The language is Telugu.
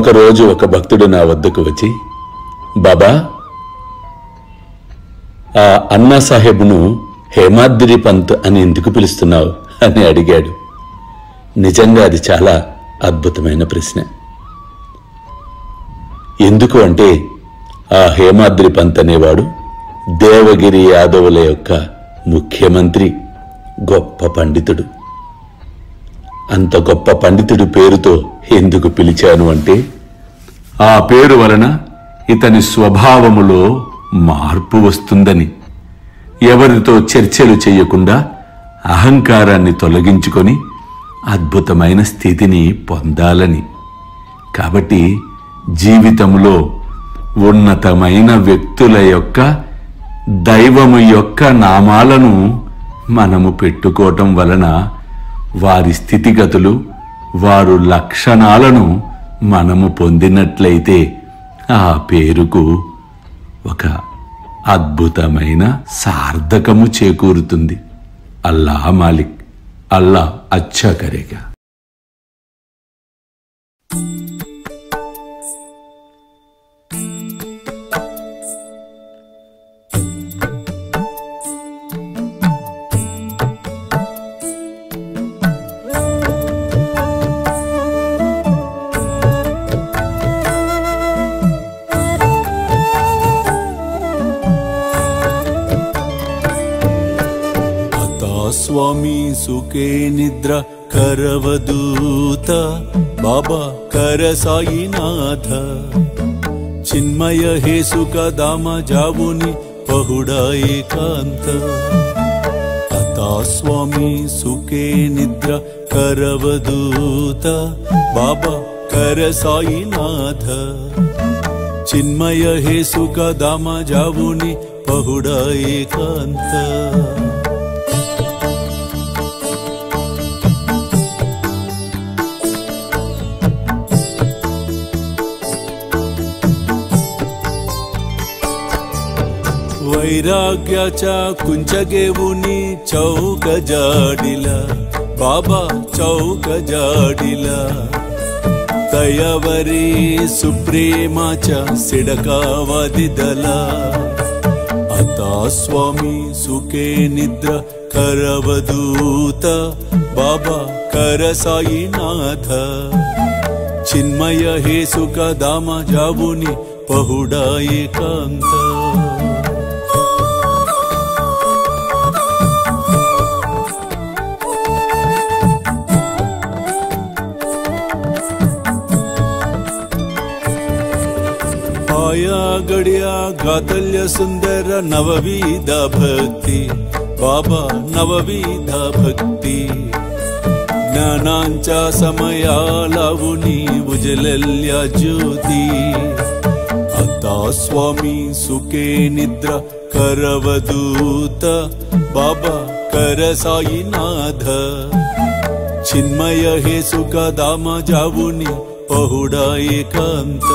ఒకరోజు ఒక భక్తుడు నా వద్దకు వచ్చి, బాబా, ఆ అన్నా సాహెబ్ను హేమాద్రి పంత్ అని ఎందుకు పిలుస్తున్నావు అని అడిగాడు. నిజంగా అది చాలా అద్భుతమైన ప్రశ్న. ఎందుకు అంటే ఆ హేమాద్రి పంత్ అనేవాడు దేవగిరి యాదవుల యొక్క ముఖ్యమంత్రి, గొప్ప పండితుడు. అంత గొప్ప పండితుడి పేరుతో ఎందుకు పిలిచాను అంటే ఆ పేరు వలన ఇతని స్వభావములో మార్పు వస్తుందని, ఎవరితో చర్చలు చేయకుండా అహంకారాన్ని తొలగించుకొని అద్భుతమైన స్థితిని పొందాలని. కాబట్టి జీవితంలో ఉన్నతమైన వ్యక్తుల యొక్క, దైవము యొక్క నామాలను మనము పెట్టుకోవటం వలన వారి స్థితిగతులు, వారు లక్షణాలను మనము పొందినట్లయితే ఆ పేరుకు ఒక అద్భుతమైన సార్థకము చేకూరుతుంది. అల్లా మాలిక్, అల్లా అచ్చా కరేగా. स्वामी सुखे निद्रा करवदूत बाबा कर साईनाथ चिन्मय हे सुख दाम जावुनि पहुडा एकांत अता स्वामी सुखे निद्रा करवदूत बाबा कर साईनाथ चिन्मय हे सुख दाम जावुनि पहुडा एकांत वैराग्याच्या कुंचगेवुनी चौक जाडिला बाबा चौक जाडिला तयावरी सुप्रेमाच्या सिडकावादिदला आता स्वामी सुखे निद्रा करवदूत बाबा कर साईनाथ चिन्मय हे सुख दाम जावुनि पहुडा एकांत आया गड्या गातल्य सुंदर नवविधा भक्ति बाबा नवविधा भक्ति ज्ञानांच्या समया लावुनी उजलल्या ज्योती आता स्वामी सुखे निद्रा करवदूत बाबा कर साईनाथ चिन्मय हे सुख दाम जावुनी पहुडा एकांत